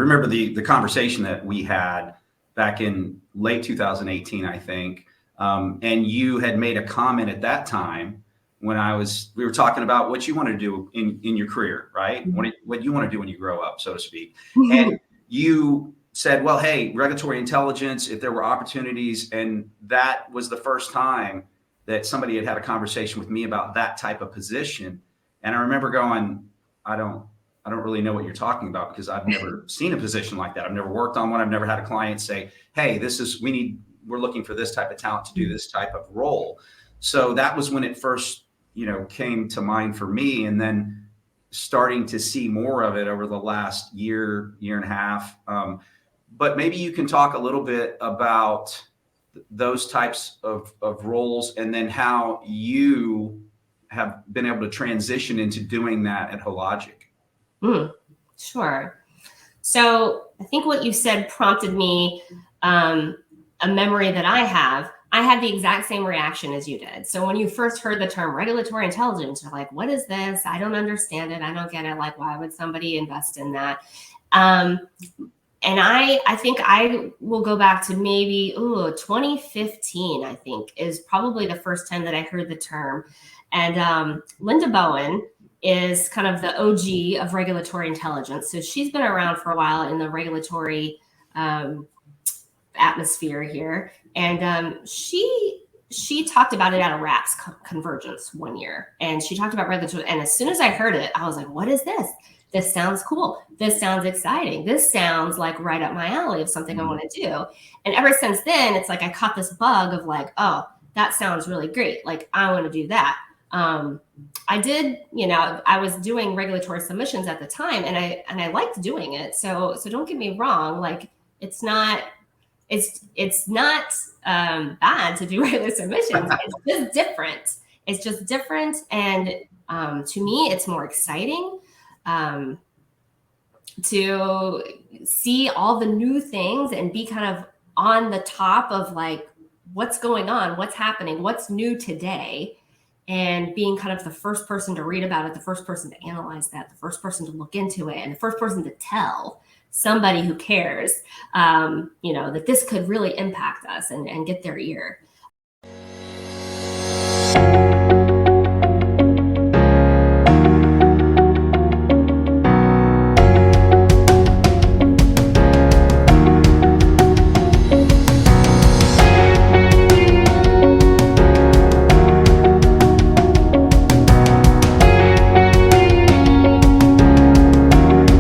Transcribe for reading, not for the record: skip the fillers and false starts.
remember the conversation that we had back in late 2018, I think. And you had made a comment at that time when we were talking about what you want to do in your career, right? What you want to do when you grow up, so to speak. And you said, well, hey, regulatory intelligence, if there were opportunities. And that was the first time that somebody had a conversation with me about that type of position. And I remember going, I don't really know what you're talking about, because I've never seen a position like that. I've never worked on one. I've never had a client say, hey, we're looking for this type of talent to do this type of role. So that was when it first, came to mind for me. And then starting to see more of it over the last year and a half. But maybe you can talk a little bit about those types of roles, and then how you have been able to transition into doing that at Hologic. Sure. So I think what you said prompted me a memory that I have. I had the exact same reaction as you did. So when you first heard the term regulatory intelligence, you're like, what is this? I don't understand it. I don't get it. Like, why would somebody invest in that? And I think I will go back to maybe 2015, I think, is probably the first time that I heard the term. And Linda Bowen is kind of the OG of regulatory intelligence. So she's been around for a while in the regulatory atmosphere here. And she talked about it at a RAPS convergence one year. And she talked about regulatory. And as soon as I heard it, I was like, what is this? This sounds cool. This sounds exciting. This sounds like right up my alley of something I want to do. And ever since then, it's like I caught this bug of like, oh, that sounds really great. Like, I want to do that. I did, I was doing regulatory submissions at the time, and I liked doing it. So don't get me wrong. Like, it's not bad to do regular submissions. It's just different. And to me, it's more exciting to see all the new things and be kind of on the top of like, what's going on, what's happening, what's new today, and being kind of the first person to read about it, the first person to analyze that, the first person to look into it, and the first person to tell somebody who cares, that this could really impact us and get their ear.